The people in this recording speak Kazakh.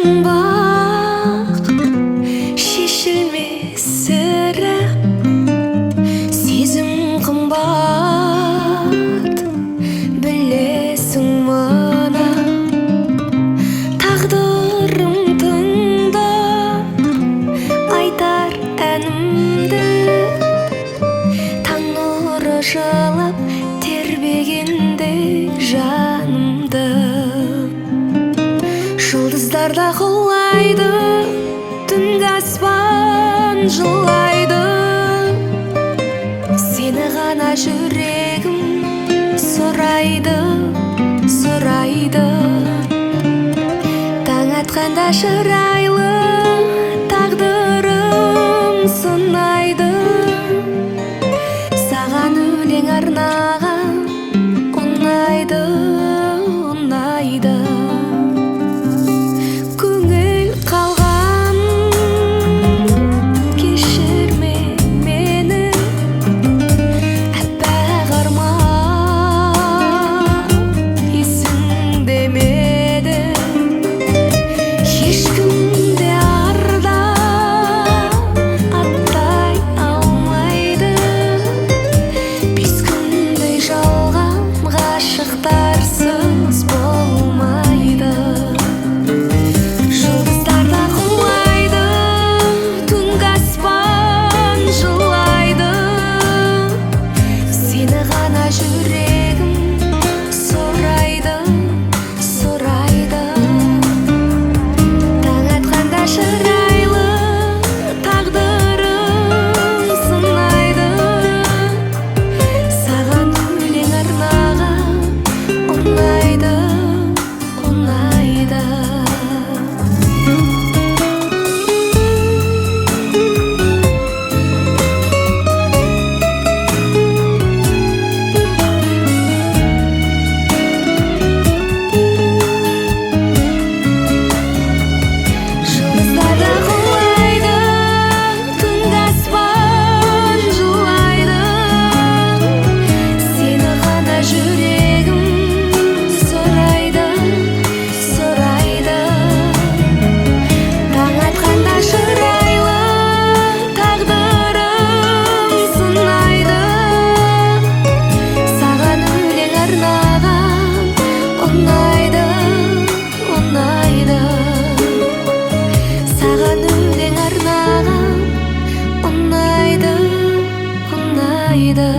жұмбақ шешілмес сірә, сезім қымбат білесің мұны. Тағдырым тыңда, айтар әнімді, таң нұры жылап тербегенде жанымды. Жұлдыздарда құлайды, түнгі аспан жылайды, сені ғана жүрегім сұрайды, сұрайды. Таң атқанда шырайлы тағдырым сынайды, саған өлең арнаған ұнайды, ұнайды. Көңіл қалған кешірме мені, әппақ арман есіңде меді. Ешкімде арда аттай алмайды, бес күндей жалған ғашықтарсыз болмайды. Жұлдыздарда құлайды, түнгі аспан жылайды, сені ғана жүрегім сұрайды, сұрайды. Таң атқанда шырайлы тағдырым сынайды, саған өлең арнаған ұнайды, ұнайды. Жұлдыздарда құлайды, түнгі аспан жылайды, сені ғана жүрегім сұрайды, сұрайды. Таң атқанда шырайлы тағдырым сынайды, саған өлең арнаған ұнайды, ұнайды. Саған өлең арнаған ұнайды, ұнайды.